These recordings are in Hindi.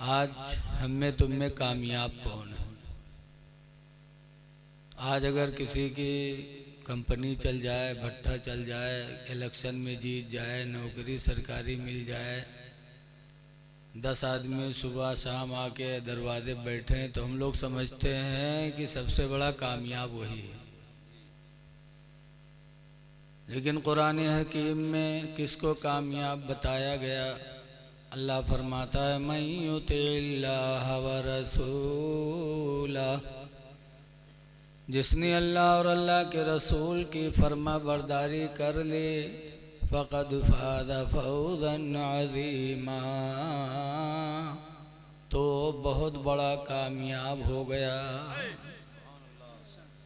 आज हम में तुम में कामयाब कौन है? आज अगर किसी की कंपनी चल जाए, भट्ठा चल जाए, इलेक्शन में जीत जाए, नौकरी सरकारी मिल जाए, 10 आदमी सुबह शाम आके दरवाजे बैठे हैं, तो हम लोग समझते हैं कि सबसे बड़ा कामयाब वही है। लेकिन कुरान हकीम में किसको कामयाब बताया गया? अल्लाह फरमाता है, मन युतिल्लाह व रसूला, जिसने अल्लाह और अल्लाह के रसूल की फर्मा बरदारी कर ले, फ़क़द फ़ाज़ फ़ौज़न अज़ीमा, तो बहुत बड़ा कामयाब हो गया।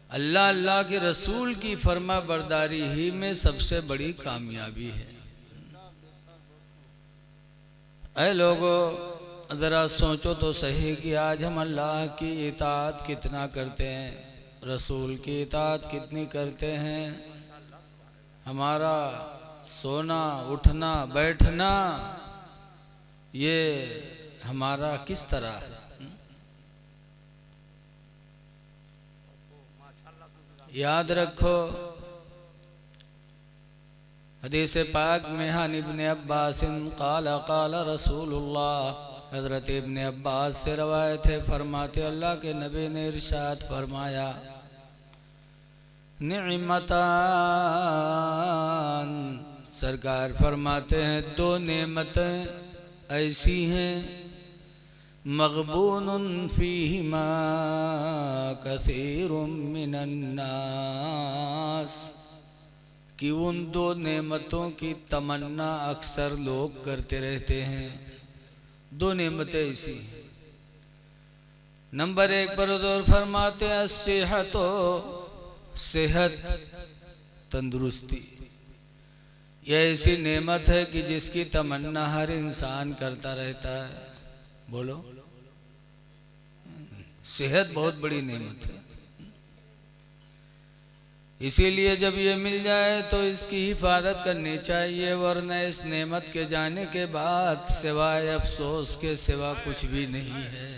अल्लाह अल्लाह के रसूल की फर्मा बरदारी ही में सबसे बड़ी कामयाबी है। ऐ लोगों, ज़रा सोचो तो सही कि आज हम अल्लाह की इताअत कितना करते हैं, रसूल की इताअत कितनी करते हैं। हमारा सोना उठना बैठना ये हमारा किस तरह है? याद रखो, हदीस पाक में हन इब्ने अब्बास क़ाल क़ाल रसूलुल्लाह, हज़रत इब्ने अब्बास से रवायत है, फरमाते अल्लाह के नबी ने इरशाद फरमाया, निअमतान, सरकार फरमाते हैं दो नेमतें ऐसी हैं, मग़बूनुन फ़ीहिमा कसीरुम मिनन नास, कि उन दो नेमतों की तमन्ना अक्सर लोग करते रहते हैं। दो नेमतें ऐसी, नंबर 1 पर हुज़ूर फरमाते हैं सेहतो, सेहत तंदुरुस्ती, यह ऐसी नेमत है कि जिसकी तमन्ना हर इंसान करता रहता है। बोलो, सेहत बहुत बड़ी नेमत है। इसीलिए जब ये मिल जाए तो इसकी हिफाजत करनी चाहिए, वरना इस नेमत के जाने के बाद सिवाय अफसोस के सिवा कुछ भी नहीं है।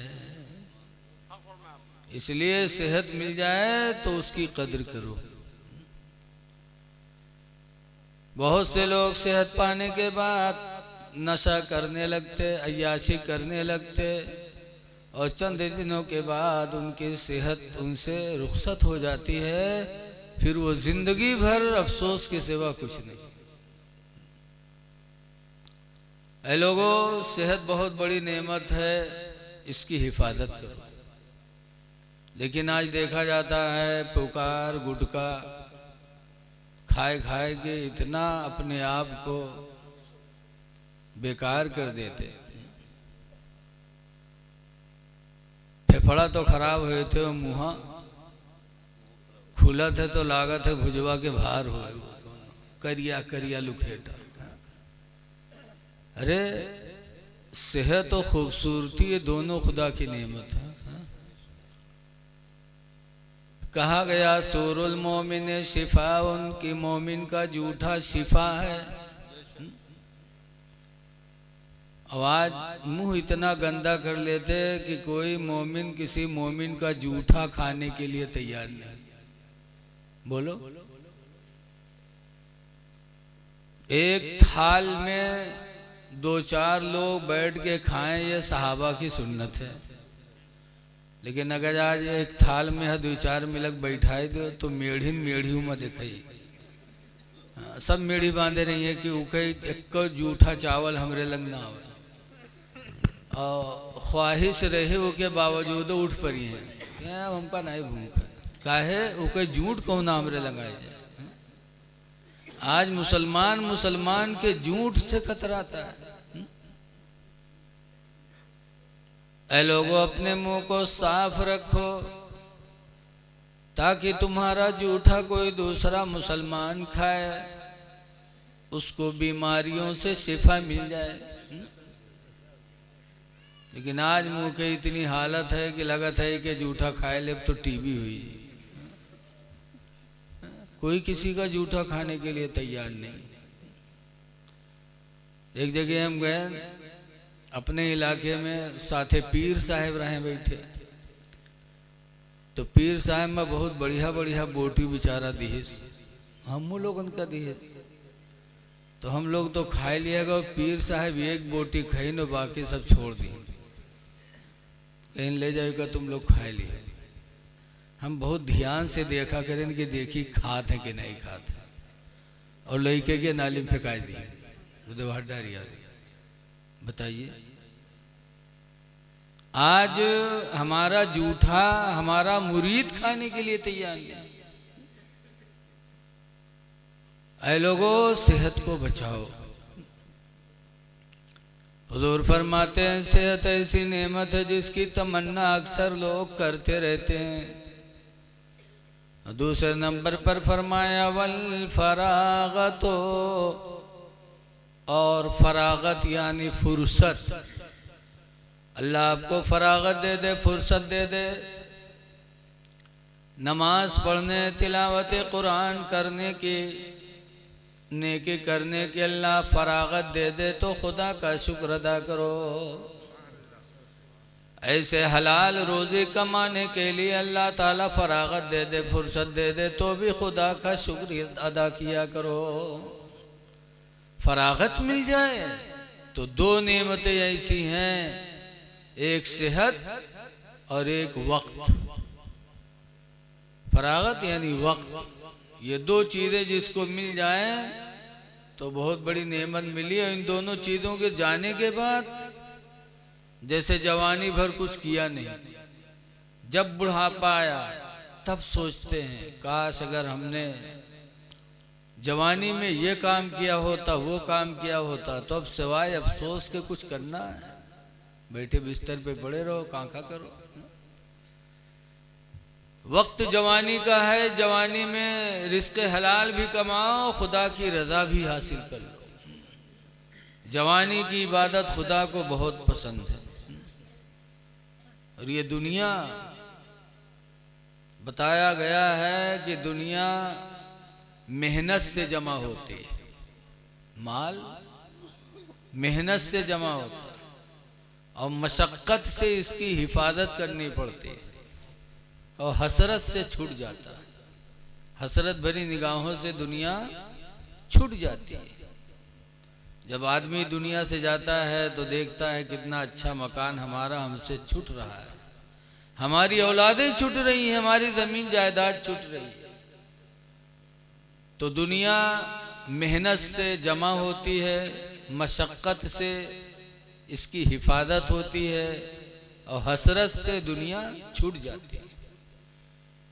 इसलिए सेहत मिल जाए तो उसकी कदर करो। बहुत से लोग सेहत पाने के बाद नशा करने लगते, अय्याशी करने लगते, और चंद दिनों के बाद उनकी सेहत उनसे रुखसत हो जाती है, फिर वो जिंदगी भर अफसोस के सिवा कुछ नहीं। ऐ लोगों, सेहत बहुत बड़ी नेमत है, इसकी हिफाजत करो। लेकिन आज देखा जाता है पुकार गुटखा खाए खाए के इतना अपने आप को बेकार कर देते। फेफड़ा तो खराब हुए थे, मुँह खुला थे तो लागत है भुजवा के भार हो, करिया करिया लुखेटा। अरे सेहत और खूबसूरती ये दोनों खुदा की नेमत है। कहा गया सूरुल मोमिन शिफा, उनकी मोमिन का जूठा शिफा है। आवाज मुंह इतना गंदा कर लेते कि कोई मोमिन किसी मोमिन का जूठा खाने के लिए तैयार नहीं। बोलो, एक थाल में 2-4 लोग बैठ के खाएं, ये सहाबा की सुन्नत है। लेकिन अगर आज एक थाल में 2-4 मिलक बैठाए दो तो मेढ़ी मेढ़ियों में दिखाई, सब मेढ़ी बांधे रही है कि उके एक जूठा चावल हमरे लग ना आवे, और ख्वाहिश रहे वो के बावजूद उठ पड़ी है, क्या हमका नहीं भूख है, काहे उके झूठ को नाम रे लगाए जाए। आज मुसलमान के झूठ से कतराता है। ऐ लोगों, अपने मुंह को साफ रखो ताकि तुम्हारा जूठा कोई दूसरा मुसलमान खाए, उसको बीमारियों से शिफा मिल जाए। लेकिन आज मुंह के इतनी हालत है कि लगत है कि जूठा खाए ले तो टीबी हुई। कोई किसी का जूठा खाने के लिए तैयार नहीं। एक जगह हम गए अपने इलाके में साथे पीर साहब रहे बैठे, तो पीर साहब में बहुत बढ़िया बढ़िया बोटी बेचारा दिहिस, हम लोग उनका दिहिस, तो हम लोग तो खाए लिया गो, पीर साहब एक बोटी खाई न, बाकी सब छोड़ दी, कहीं ले जाएगा तुम लोग खाए लिए। हम बहुत ध्यान से देखा करें कि देखी खात है कि नहीं खात है, और लड़के के नाली में फेंकाई दी, उधर डारिया। बताइए, आज हमारा जूठा हमारा मुरीद खाने के लिए तैयार नहीं। ऐ लोगों, सेहत को बचाओ। हुजूर फरमाते हैं सेहत ऐसी नेमत है जिसकी तमन्ना अक्सर लोग करते रहते हैं। दूसरे नंबर पर फरमाया वल फरागतो, और फरागत यानी फुर्सत। अल्लाह आपको फरागत दे दे, फुर्सत दे दे, नमाज पढ़ने, तिलावत कुरान करने की, नेकी करने की अल्लाह फरागत दे दे तो खुदा का शुक्र अदा करो। ऐसे हलाल रोज़ी कमाने के लिए अल्लाह ताला फरागत दे दे, फुर्सत दे दे तो भी खुदा का शुक्र अदा किया करो। फरागत मिल जाए तो दो नेमतें ऐसी हैं, एक सेहत और एक वक्त। फरागत यानी वक्त, ये दो चीज़ें जिसको मिल जाए तो बहुत बड़ी नेमत मिली है। इन दोनों चीज़ों के जाने के बाद जैसे जवानी भर कुछ किया नहीं, जब बुढ़ापा आया तब सोचते हैं काश अगर हमने जवानी में ये काम किया होता, वो काम किया होता, तो अब सिवाय अफसोस के कुछ करना है? बैठे बिस्तर पे पड़े रहो, कांखा करो। वक्त जवानी का है, जवानी में रिस्क हलाल भी कमाओ, खुदा की रजा भी हासिल कर लो। जवानी की इबादत खुदा को बहुत पसंद है। और ये दुनिया, बताया गया है कि दुनिया मेहनत से जमा होती है, माल मेहनत से जमा होता है और मशक्क़त से इसकी हिफाजत करनी पड़ती है, और हसरत से छूट जाता है। हसरत भरी निगाहों से दुनिया छूट जाती है। जब आदमी दुनिया से जाता है तो देखता है कितना अच्छा मकान हमारा हमसे छूट रहा है, हमारी औलादें छूट रही हैं, हमारी ज़मीन जायदाद छूट रही है। तो दुनिया मेहनत से जमा होती है, मशक्क़त से इसकी हिफाजत होती है, और हसरत से दुनिया छूट जाती है।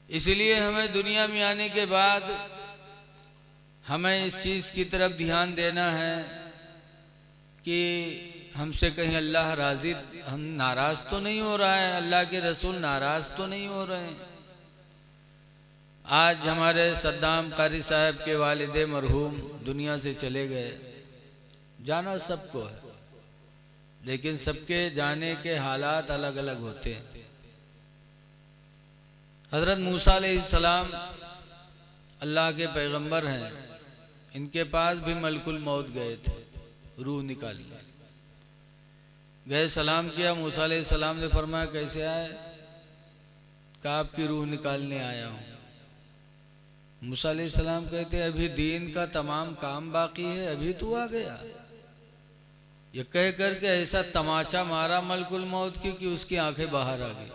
इसलिए हमें दुनिया में आने के बाद हमें इस चीज़ की तरफ ध्यान देना है कि हमसे कहीं अल्लाह राज़ी, हम नाराज़ तो नहीं हो रहा है, अल्लाह के रसूल नाराज़ तो नहीं हो रहे हैं। आज हमारे सद्दाम कारी साहब के वालिदे मरहूम दुनिया से चले गए। जाना सबको है, लेकिन सबके जाने के हालात अलग अलग होते हैं। हज़रत मूसा अलैहिस्सलाम अल्लाह के पैगंबर हैं, इनके पास भी मलकुल मौत गए थे, रूह निकालने गए, सलाम किया। मूसा अलैहिस्सलाम ने फरमाया कैसे आए? कहा आपकी रूह निकालने आया हूँ। मूसा अलैहिस्सलाम कहते अभी दीन का तमाम काम बाकी है, अभी तू आ गया? ये कह करके ऐसा तमाचा मारा मलकुल मौत की कि उसकी आंखें बाहर आ गई।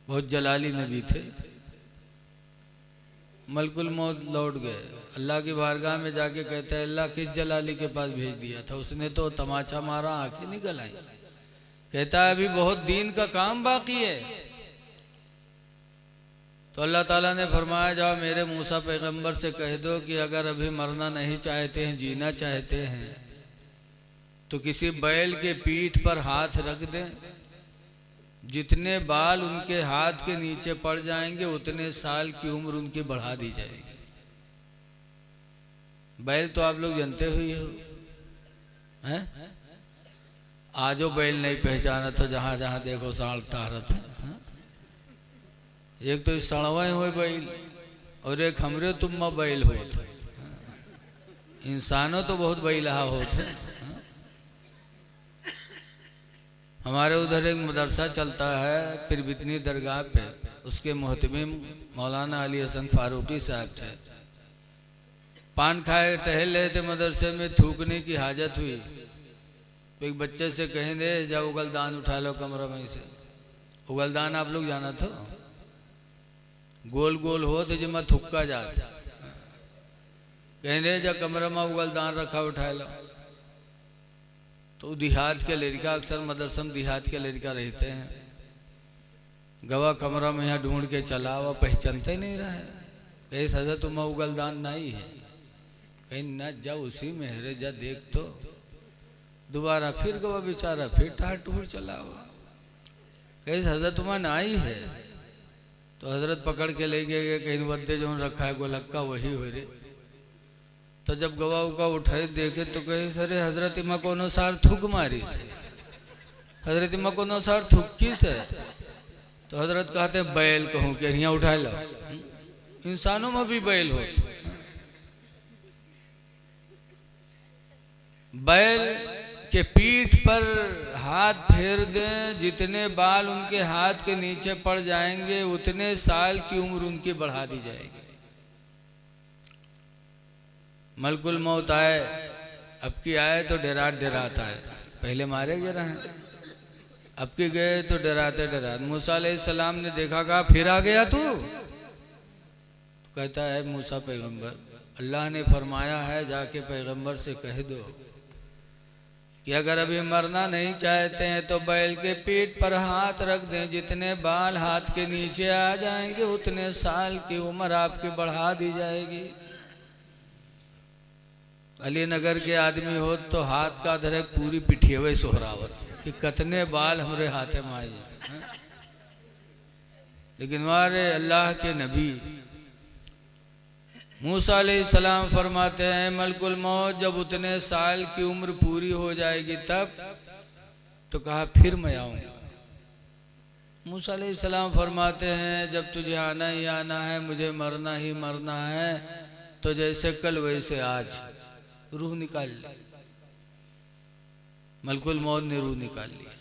बहुत जलाली नबी थे। मलकुल मौत लौट गए, अल्लाह की बारगाह में जाके कहते हैं अल्लाह किस जलाली के पास भेज दिया था? उसने तो तमाचा मारा, आंखें निकल आई। कहता है अभी बहुत दीन का काम बाकी है। तो अल्लाह ताला ने फरमाया जाओ मेरे मूसा पैगंबर से कह दो कि अगर अभी मरना नहीं चाहते हैं, जीना चाहते हैं, तो किसी बैल के पीठ पर हाथ रख दें, जितने बाल उनके हाथ के नीचे पड़ जाएंगे उतने साल की उम्र उनकी बढ़ा दी जाएगी। बैल तो आप लोग जानते हुए हो हैं? आजो बैल नहीं पहचाना तो जहां जहां देखो साल टारत है। एक तो सड़वे हुए बैल और एक हमरे तुम बैल होते। इंसानों तो बहुत बैलहा होते। हमारे उधर एक मदरसा चलता है पिरबितनी दरगाह पे, उसके मोहतमिम मौलाना अली हसन फारूकी साहब थे। पान खाए टहल रहे थे मदरसे में, थूकने की हाजत हुई तो एक बच्चे से कहें दे जा उगलदान उठा लो कमरा में से। उगलदान आप लोग जाना था, गोल गोल हो तो जमा थुक्का जाता, कहने जा कमरा में उगलदान रखा उठा लो। तो देहात के लड़का, अक्सर मदरसा में देहात के लड़का रहते हैं, गवा कमरा में यहाँ ढूंढ के चला हुआ, पहचानते नहीं रहा है। कहीं सजा तुम उगलदान नहीं है, कहीं न जा उसी में है, जा देख तो। दोबारा फिर गवा बेचारा फिर टाट टूट चला हुआ, कहीं सजा तुम्हारा नाई है। तो हजरत पकड़ के ले गए, कहीं वद्दे जो रखा है गोलक्का वही हो रे। तो जब गवाह का उठाए देखे तो कहे सरे हजरत इमा कोनो सार थूक मारी से, हजरत इमा कोनो सार थुक्की से। तो हजरत कहते हैं बैल कहूँ कि यहाँ उठा लो, इंसानों में भी बैल हो। बैल के पीठ पर हाथ फेर दें, जितने बाल उनके हाथ के नीचे पड़ जाएंगे उतने साल की उम्र उनकी बढ़ा दी जाएगी। मलकुल मौत आए, अब की आए तो डरात आए, पहले मारे गए रहे, अब की गए तो डराते डराते। मूसा अलैहिस्सलाम ने देखा, कहा फिर आ गया तू? तो कहता है मूसा पैगंबर, अल्लाह ने फरमाया है जाके पैगंबर से कह दो कि अगर अभी मरना नहीं चाहते हैं तो बैल के पीठ पर हाथ रख दें, जितने बाल हाथ के नीचे आ जाएंगे उतने साल की उम्र आपकी बढ़ा दी जाएगी। अली नगर के आदमी हो तो हाथ का धरे पूरी पिठियवे सोहरावत कि कतने बाल हमरे हाथे में आई। लेकिन हमारे अल्लाह के नबी मूसा अलैहिस्सलाम फरमाते हैं मलकुल मौत जब उतने साल की उम्र पूरी हो जाएगी तब। तो कहा फिर मैं आऊंगा। मूसा अलैहिस्सलाम फरमाते हैं जब तुझे आना ही आना है, मुझे मरना ही मरना है, तो जैसे कल वैसे आज रूह निकाल ली। मलकुल मौत ने रूह निकाल लिया।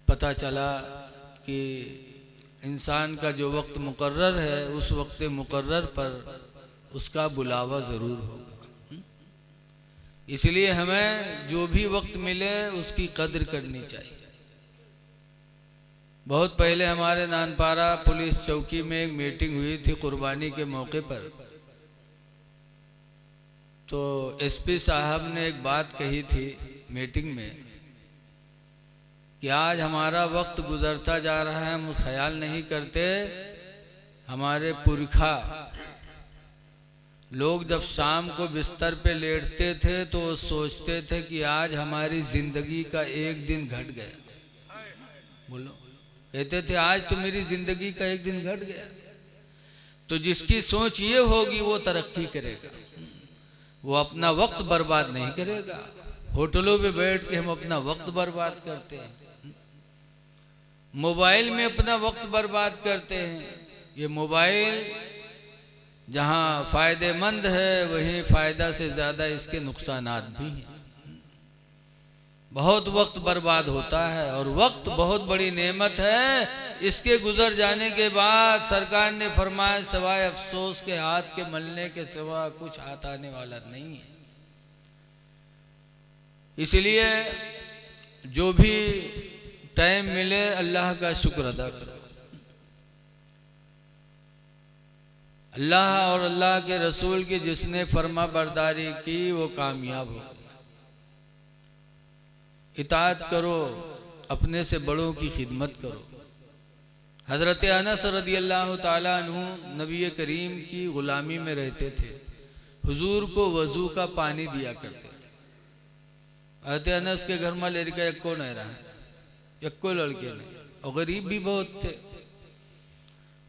पता चला कि इंसान का जो वक्त मुकर्रर है उस वक्त मुकर्रर पर उसका बुलावा ज़रूर होगा। इसलिए हमें जो भी वक्त मिले उसकी कद्र करनी चाहिए। बहुत पहले हमारे नानपारा पुलिस चौकी में एक मीटिंग हुई थी कुर्बानी के मौके पर। तो एसपी साहब ने एक बात कही थी मीटिंग में कि आज हमारा वक्त गुजरता जा रहा है, हम ख्याल नहीं करते हमारे पुरखा लोग जब शाम को बिस्तर पे लेटते थे तो वो सोचते थे कि आज हमारी जिंदगी का एक दिन घट गया। बोलो, कहते थे आज तो मेरी जिंदगी का एक दिन घट गया। तो जिसकी सोच ये होगी वो तरक्की करेगा, वो अपना वक्त बर्बाद नहीं करेगा। होटलों पे बैठ के हम अपना वक्त बर्बाद करते हैं, मोबाइल में अपना वक्त बर्बाद करते हैं। ये मोबाइल जहाँ फायदेमंद है वहीं फायदा से ज़्यादा इसके नुकसानात भी हैं। बहुत वक्त बर्बाद होता है और वक्त बहुत बड़ी नेमत है। इसके गुजर जाने के बाद सरकार ने फरमाया सवाए अफसोस के हाथ के मलने के सिवा कुछ हाथ आने वाला नहीं है। इसलिए जो भी टाइम मिले अल्लाह का शुक्र अदा करो। अल्लाह और अल्लाह के रसूल की जिसने फर्मा बरदारी की वो कामयाब हो। इताअत करो, अपने से बड़ों की खिदमत करो। हजरत अनस रदियल्लाहु ताला अन्हु नबी करीम की गुलामी में रहते थे, हुजूर को वजू का पानी दिया करते थे। हजरत अनस के घर में लड़का एको नहीं रहा, एको लड़के नहीं, और गरीब भी बहुत थे।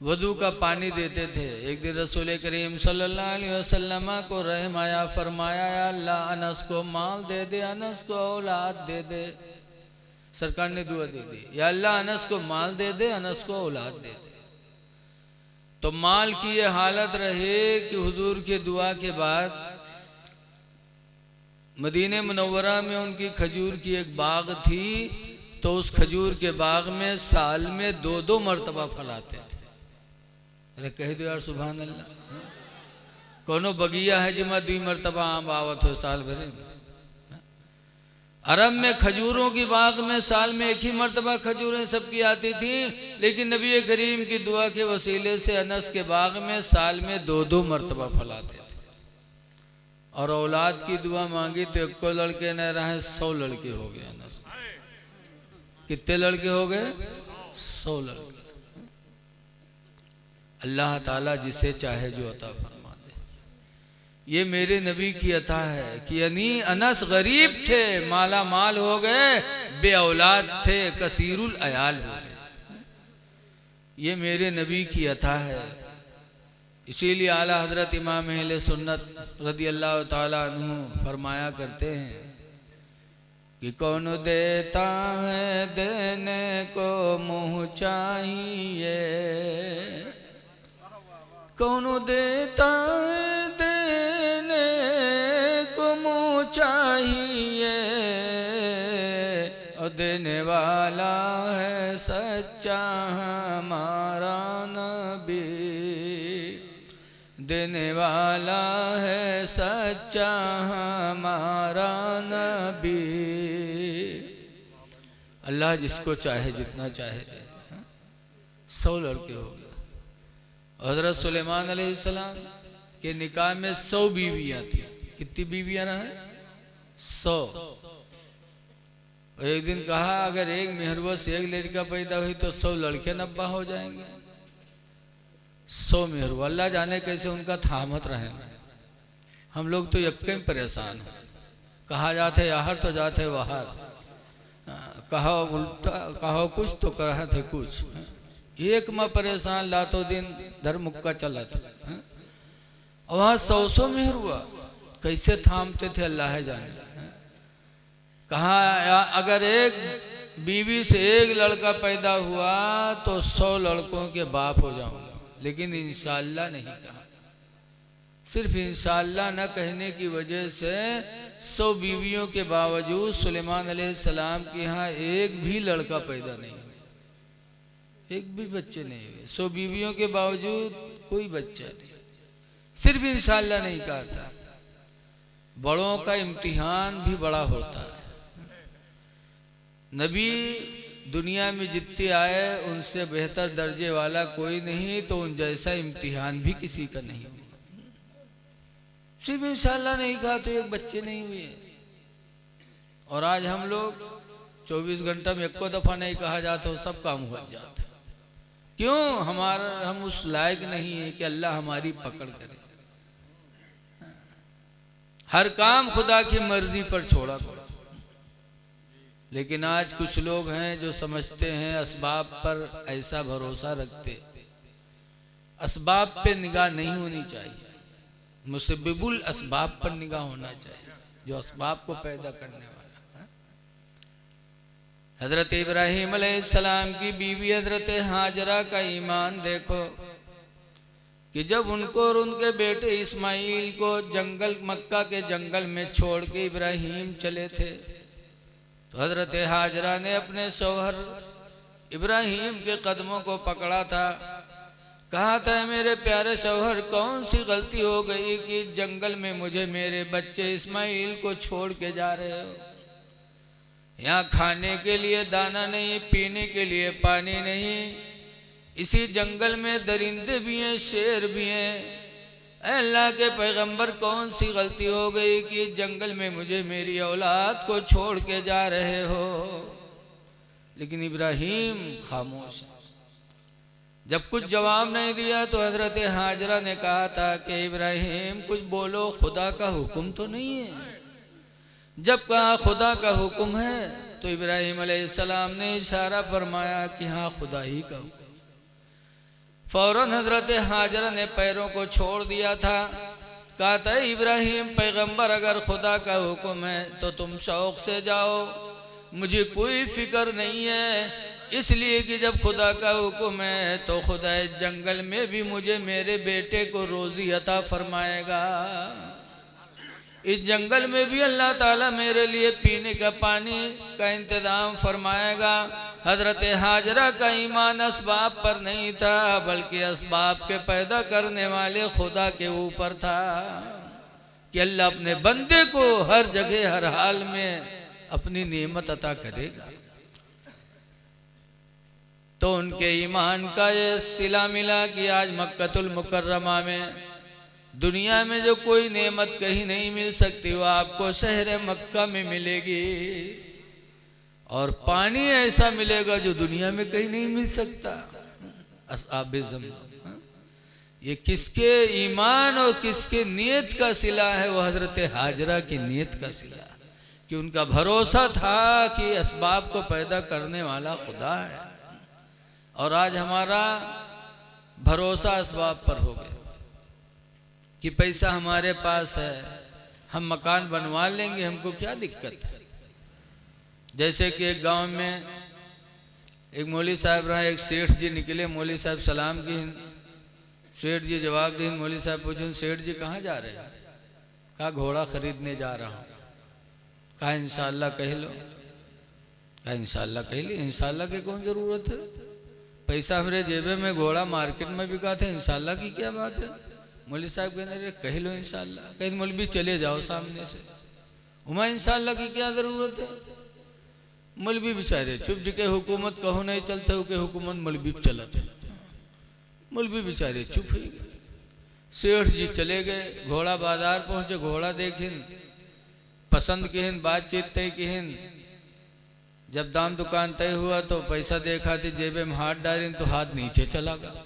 वजू का पानी देते थे। एक दिन रसूल करीम सल्लल्लाहु अलैहि वसल्लम को रहम आया, फरमाया या अल्लाह अनस को माल दे दे, अनस को औलाद दे दे। सरकार ने दुआ दे दी, या अल्लाह अनस को माल दे दे, अनस को औलाद दे दे। तो माल की ये हालत रही कि हुजूर की दुआ के बाद मदीने मुनव्वरा में उनकी खजूर की एक बाग थी, तो उस खजूर के बाग में साल में 2-2 मरतबा फल आते थे। अरे कह दो यार सुभान अल्लाह। कोनो बगिया है जिसमें 2 मरतबा आम आवत हो साल भर में। अरब में खजूरों की बाग में साल में 1 ही मरतबा खजूरें सबकी आती थी, लेकिन नबी करीम की दुआ के वसीले से अनस के बाग में साल में 2-2 मरतबा फल आते थे। और औलाद की दुआ मांगी तो 1 लड़के न रहे, 100 लड़के हो गए। अनस कितने लड़के हो गए? 100 लड़के। अल्लाह ताला जिसे चाहे जो अता फरमा। ये मेरे नबी की अता है कि यानी अनस गरीब थे, माला माल हो गए, बे औलाद थे, कसीरुल अयाल हो गए। ये मेरे नबी की अता है। इसीलिए आला हजरत इमाम अहले सुन्नत रदी अल्लाह ताला अन्हु फरमाया करते हैं कि कौन देता है देने को मुँह चाहिए, कौन देता है देने को मुँह चाहिए, और देने वाला है सच्चा हमारा नबी, देने वाला है सच्चा हमारा नबी। अल्लाह जिसको चाहे जितना चाहे दे। 100 लड़के हो गए। हज़रत सुलेमान अलैहिस्सलाम के निकाह में 100 बीवियां थी। कितनी बीवियां रहे? 100। एक दिन कहा अगर एक मेहरबा से एक लड़का पैदा हुई तो 100 लड़के नब्बा हो जाएंगे। 100 मेहरबा। अल्लाह जाने कैसे उनका थामत रहे। हम लोग तो यक्के में परेशान हैं। कहा जाते याहर तो जाते वहार, कहो उल्टा कहो कुछ तो कहा थे कुछ। एक में परेशान लातो दिन धर्म मुक्का चला था। और वहाँ 100 मेहर हुआ, कैसे थामते थे अल्लाह जाने। कहा अगर एक बीवी से एक लड़का पैदा हुआ तो 100 लड़कों के बाप हो जाऊंगा, लेकिन इंशाअल्लाह नहीं कहा। सिर्फ इंशाअल्लाह न कहने की वजह से 100 बीवियों के बावजूद सुलेमान अलैहिस्सलाम के यहाँ एक भी लड़का पैदा नहीं हुआ, एक भी बच्चे नहीं हुए। 100 बीवियों के बावजूद कोई बच्चा नहीं। सिर्फ इंशाअल्लाह नहीं कहा था। बड़ों का इम्तिहान भी बड़ा होता है। नबी दुनिया में जितने आए उनसे बेहतर दर्जे वाला कोई नहीं, तो उन जैसा इम्तिहान भी किसी का नहीं हुआ। सिर्फ इंशाअल्लाह नहीं कहा तो एक बच्चे नहीं हुए। और आज हम लोग 24 घंटा में 1 दफा नहीं कहा जाता, सब काम हो जाता। क्यों? हम उस लायक नहीं है कि अल्लाह हमारी पकड़ करे। हर काम खुदा की मर्जी पर छोड़ा करो। लेकिन आज कुछ लोग हैं जो समझते हैं असबाब पर ऐसा भरोसा रखते। असबाब पे निगाह नहीं होनी चाहिए, मुसब्बिबुल असबाब पर निगाह होना चाहिए, जो असबाब को पैदा करने वाला। हजरत इब्राहीम अलैहिस्सलाम की बीवी हजरत हाजरा का ईमान देखो कि जब उनको और उनके बेटे इस्माइल को मक्का के जंगल में छोड़ के इब्राहीम चले थे, तो हजरत हाजरा ने अपने शौहर इब्राहीम के कदमों को पकड़ा था। कहा था मेरे प्यारे शौहर, कौन सी गलती हो गई कि जंगल में मुझे मेरे बच्चे इस्माइल को छोड़ के जा रहे हो? यहाँ खाने के लिए दाना नहीं, पीने के लिए पानी नहीं, इसी जंगल में दरिंदे भी हैं, शेर भी हैं। अल्लाह के पैगंबर, कौन सी गलती हो गई कि जंगल में मुझे मेरी औलाद को छोड़ के जा रहे हो? लेकिन इब्राहीम खामोश। जब कुछ जवाब नहीं दिया तो हजरत हाजरा ने कहा था कि इब्राहीम कुछ बोलो, खुदा का हुक्म तो नहीं है? जब कहा खुदा का हुक्म है तो इब्राहीम अलैहिस्सलाम ने इशारा फरमाया कि हाँ खुदा ही का हुक्म। फौरन हजरत हाजरा ने पैरों को छोड़ दिया था। कहा था इब्राहीम पैगंबर, अगर खुदा का हुक्म है तो तुम शौक से जाओ, मुझे कोई फिक्र नहीं है। इसलिए कि जब खुदा का हुक्म है तो खुदा जंगल में भी मुझे मेरे बेटे को रोजी अता फरमाएगा। इस जंगल में भी अल्लाह ताला मेरे लिए पीने का पानी का इंतजाम फरमाएगा। हजरत हाजरा का ईमान असबाब पर नहीं था, बल्कि असबाब के पैदा करने वाले खुदा के ऊपर था कि अल्लाह अपने बंदे को हर जगह हर हाल में अपनी नेमत अता करेगा। तो उनके ईमान का ये सिला मिला कि आज मक्कतुल मुकर्रमा में दुनिया में जो कोई नेमत कहीं नहीं मिल सकती वो आपको शहर मक्का में मिलेगी, और पानी ऐसा मिलेगा जो दुनिया में कहीं नहीं मिल सकता। असहाबे ज़मज़म, ये किसके ईमान और किसके नियत का सिला है? वो हजरत हाजरा की नियत का सिला कि उनका भरोसा था कि असबाब को पैदा करने वाला खुदा है। और आज हमारा भरोसा असबाब पर हो गया कि पैसा हमारे पास है, हम मकान बनवा लेंगे, हमको क्या दिक्कत है। जैसे कि एक गांव में एक मौलवी साहब रहा, एक सेठ जी निकले, मौलवी साहब सलाम की, सेठ जी जवाब दिए। मौलवी साहब पूछे, सेठ जी कहाँ जा रहे हैं? कहा घोड़ा खरीदने जा रहा हूँ। कहा इंशाअल्लाह कह लो। कहा इंशाअल्लाह कह ली, इंशाअल्लाह की कौन ज़रूरत है? पैसा हमारे जेबे में, घोड़ा मार्केट में बिका थे, इंशाअल्लाह की क्या बात है? मौलवी साहब कहने रहे कह लो इंशाअल्लाह। कहीं मौलवी चले जाओ सामने से, उमा इंशाअल्लाह की क्या ज़रूरत है? मौलवी बेचारे चुप, जिके हुकूमत कहो नहीं चलते हो के हुकूमत मौलवी चलते, मौलवी बेचारे चुप हो गए। सेठ जी चले गए, घोड़ा बाजार पहुंचे, घोड़ा देखिन, पसंद किहिन, बातचीत तय किहिन। जब दाम दुकान तय हुआ तो पैसा देखा थी, जेबे में हाथ डालिन तो हाथ नीचे चला गया,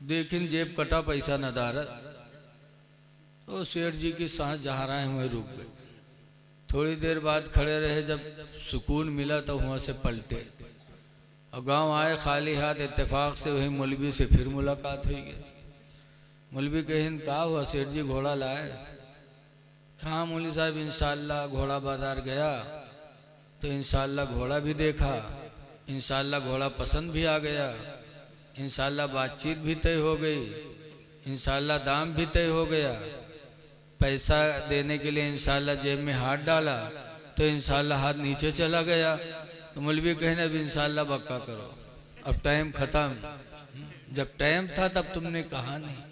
देखिन जेब कटा, पैसा नदारत। तो सेठ जी की सांस जहाँ रहे वहीं रुक गई। थोड़ी देर बाद खड़े रहे, जब सुकून मिला तो वहाँ से पलटे और गांव आए खाली हाथ। इत्तेफाक से वही मौलवी से फिर मुलाकात हुई गई। मौलवी कहिन कहा हुआ सेठ जी घोड़ा लाए? कहाँ मौलवी साहब इंशाअल्लाह घोड़ा बाजार गया तो इंशाअल्लाह घोड़ा भी देखा, इंशाअल्लाह घोड़ा पसंद भी आ गया, इंशाअल्लाह बातचीत भी तय हो गई, इंशाअल्लाह दाम भी तय हो गया। पैसा देने के लिए इंशाअल्लाह जेब में हाथ डाला तो इंशाअल्लाह हाथ नीचे चला गया। तो मौलवी कहने अब इंशाअल्लाह बक्का करो, अब टाइम खत्म, जब टाइम था तब तुमने कहा नहीं।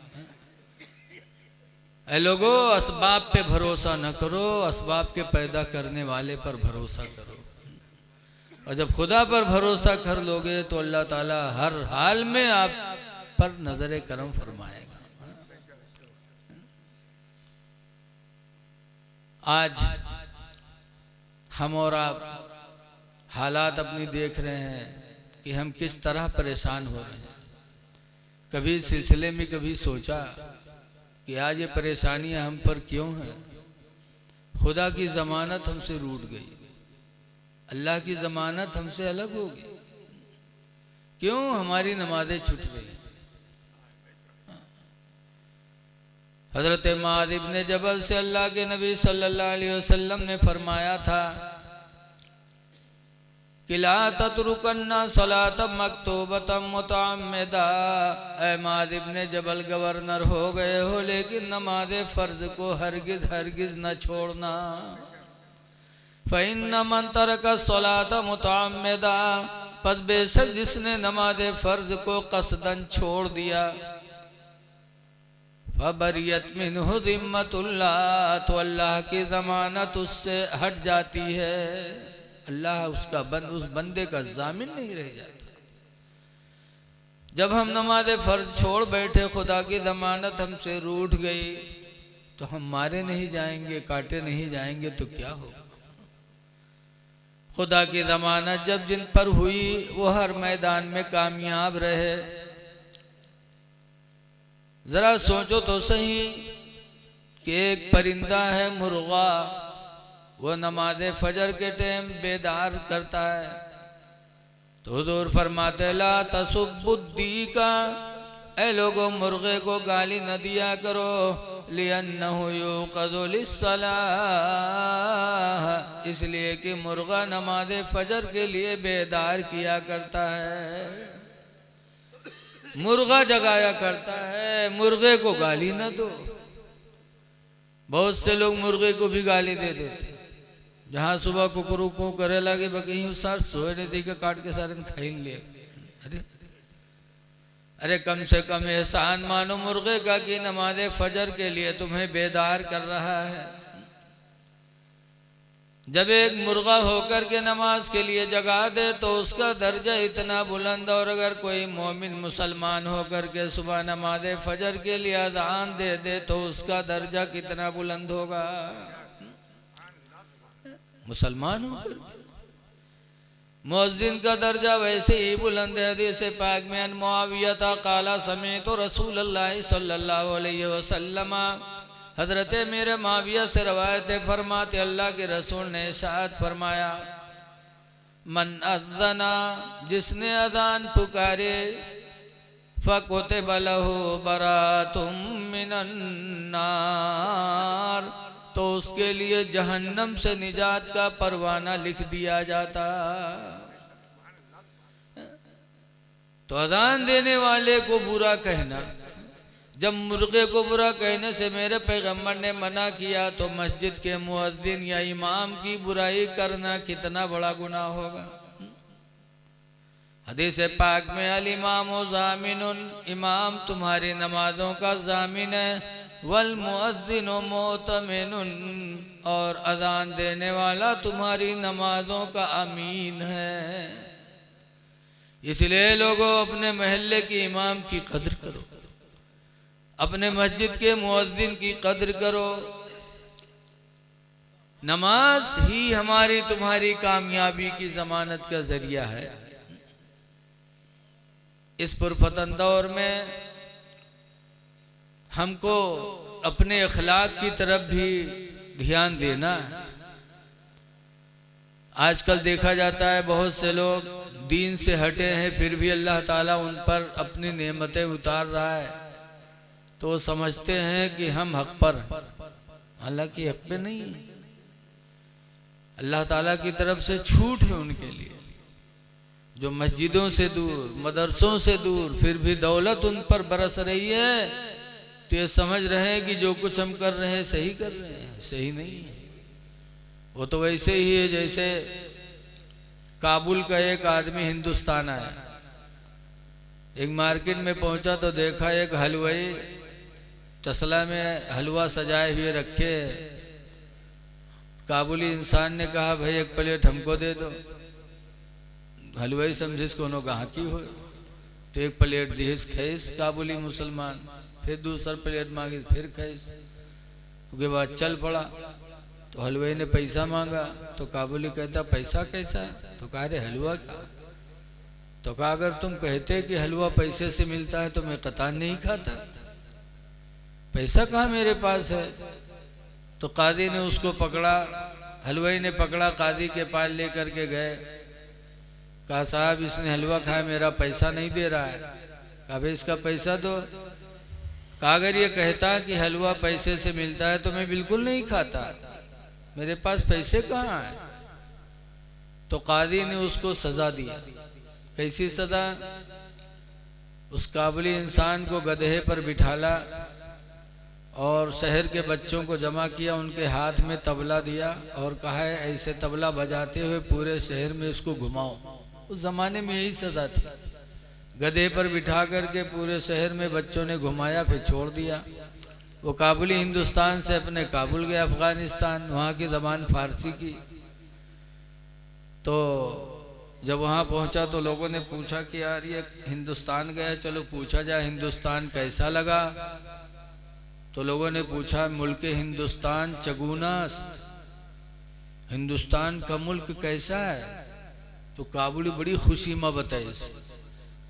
ऐ लोगो, असबाब पे भरोसा न करो, असबाब के पैदा करने वाले पर भरोसा करो। और जब खुदा पर भरोसा कर लोगे तो अल्लाह ताला हर हाल में आप पर नजर करम फरमाएगा। आज हम और आप हालात अपनी देख रहे हैं कि हम किस तरह परेशान हो रहे हैं। कभी इस सिलसिले में कभी सोचा कि आज ये परेशानियां हम पर क्यों हैं? खुदा की ज़मानत हमसे रूठ गई, अल्लाह की ज़मानत हमसे अलग हो गई, क्यों हमारी नमाजें छूट गई? हज़रत मुआज़ इब्ने जबल से अल्लाह के नबी सल्लल्लाहु अलैहि वसल्लम ने फरमाया था कि ला ततरुकन्ना सलात मक्तूबतम मुतअम्मिदा। ऐ मुआज़ इब्ने जबल, गवर्नर हो गए हो लेकिन नमाज फ़र्ज को हरगिज हरगिज न छोड़ना। फ़इन्न मन तरक सलात मुतअम्मिदा, पस बेशक जिसने नमाज फ़र्ज को कसदन छोड़ दिया, फबरियत मिन्हु ज़िम्मतुल्लाह, तो अल्लाह की ज़मानत उससे हट जाती है। अल्लाह उस बंदे का जामिन नहीं रह जाता। जब हम नमाज फ़र्ज छोड़ बैठे, खुदा की ज़मानत हमसे रूठ गई, तो हम मारे नहीं जाएंगे, काटे नहीं जाएंगे तो क्या होगा? खुदा की ज़मानत जब जिन पर हुई वो हर मैदान में कामयाब रहे। ज़रा सोचो तो सही कि एक परिंदा है मुर्गा, वो नमाज फजर के टाइम बेदार करता है, तो हुज़ूर फरमाते ला तसुब्बुद्दी का, ऐ लोगों मुर्गे को गाली न दिया करो, लिअन्नहु युक़ज़ु लिस्सलाह, इसलिए कि मुर्गा नमाज फजर के लिए बेदार किया करता है, मुर्गा जगाया करता है, मुर्गे को गाली न दो। बहुत से लोग मुर्गे को भी गाली दे देते, जहाँ सुबह कुकरू को करे लगे कहीं सार सोए नहीं देखा काट के सारे खाई लिए। अरे कम से कम एहसान मानो मुर्गे का कि नमाज फजर के लिए तुम्हें बेदार कर रहा है। जब एक मुर्गा होकर के नमाज के लिए जगा दे तो उसका दर्जा इतना बुलंद, और अगर कोई मोमिन मुसलमान होकर के सुबह नमाज फजर के लिए अज़ान दे दे तो उसका दर्जा कितना बुलंद होगा। मुसलमान होकर मुअज्जिन का दर्जा वैसे ही बुलंद है। हदीस पाक में अन मुआविया काला समेत रसूलुल्लाह सल्लल्लाहु अलैहि वसल्लम, हजरत मेरे माविया से रवायत है, फरमाते अल्लाह के रसूल ने इरशाद फरमाया, मन अज़्ज़ना, जिसने अज़ान पुकारे, फ़कुतिब लहू बरातुम मिनन नार, तो उसके लिए जहन्नम से निजात का परवाना लिख दिया जाता। तो अज़ान देने वाले को बुरा कहना, जब मुर्गे को बुरा कहने से मेरे पैगम्बर ने मना किया, तो मस्जिद के मुअज्जिन या इमाम की बुराई करना कितना बड़ा गुनाह होगा। हदीस पाक में अल इमाम ज़ामिनुन, इमाम तुम्हारी नमाजों का ज़ामिन है, वल मुअज्जिन मोतमिनुन, और अज़ान देने वाला तुम्हारी नमाजों का अमीन है। इसलिए लोगों अपने महल्ले के इमाम की कद्र करो, अपने मस्जिद के मुअज्जिन की कद्र करो। नमाज ही हमारी तुम्हारी कामयाबी की जमानत का जरिया है। इस पुरफतन दौर में हमको अपने अखलाक की तरफ भी ध्यान देना है। आजकल देखा जाता है बहुत से लोग दीन से हटे हैं, फिर भी अल्लाह ताला उन पर अपनी नेमतें उतार रहा है, तो समझते हैं कि हम हक पर हैं, हालांकि हक पे नहीं है। अल्लाह ताला की तरफ से छूट है उनके लिए, जो मस्जिदों से दूर, मदरसों से दूर, फिर भी दौलत उन पर बरस रही है, तो ये समझ रहे हैं कि जो कुछ हम कर रहे हैं सही कर रहे हैं। सही नहीं है। वो तो वैसे ही है जैसे काबुल का एक आदमी हिंदुस्तान आया, एक मार्केट में पहुंचा तो देखा एक हलवाई तसला में हलवा सजाए हुए रखे। काबुली इंसान ने कहा भाई एक प्लेट हमको दे दो। हलवाई समझिस कोनो गाहकी हो, तो एक प्लेट दिहिस खैस काबुली मुसलमान, फिर दूसरा प्लेट मांगी, फिर खैस। उसके बाद चल पड़ा, तो हलवाई ने पैसा मांगा, तो काबुली कहता पैसा कैसा है? तो कहा रे हलवा का। तो कहा अगर तुम कहते कि हलवा पैसे से मिलता है तो मैं कतान नहीं खाता, पैसा कहाँ मेरे पास है। तो कादी ने उसको पकड़ा, हलवाई ने पकड़ा, कादी के पास लेकर के गए। कहा साहब इसने हलवा खाया, मेरा पैसा नहीं दे रहा है। कहा भाई इसका पैसा दो। कहा अगर ये कहता कि हलवा पैसे से मिलता है तो मैं बिल्कुल नहीं खाता, मेरे पास पैसे कहाँ हैं। तो कादी ने उसको सजा दिया। कैसी सजा? उस काबुली इंसान को गधे पर बिठाला और शहर के बच्चों को जमा किया, उनके हाथ में तबला दिया और कहा है ऐसे तबला बजाते हुए पूरे शहर में इसको घुमाओ। उस जमाने में यही सजा थी। गधे पर बिठा करके पूरे शहर में बच्चों ने घुमाया, फिर छोड़ दिया। वो काबुली हिंदुस्तान से अपने काबुल गया अफगानिस्तान, वहाँ की ज़बान फारसी की। तो जब वहाँ पहुँचा तो लोगों ने पूछा कि यार ये हिंदुस्तान गया, चलो पूछा जाए हिंदुस्तान कैसा लगा। तो लोगों ने पूछा मुल्क हिंदुस्तान चगुनास्त, हिंदुस्तान का मुल्क कैसा है। तो काबुली बड़ी खुशी में बताए,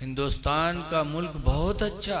हिंदुस्तान का मुल्क बहुत अच्छा,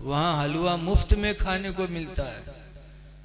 वहाँ हलवा मुफ्त में खाने को मिलता है।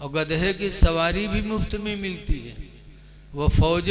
और गधे की सवारी भी मुफ्त में मिलती है। वह फौज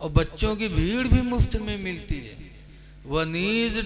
और बच्चों की भीड़ भी मुफ्त में मिलती है। वह नीज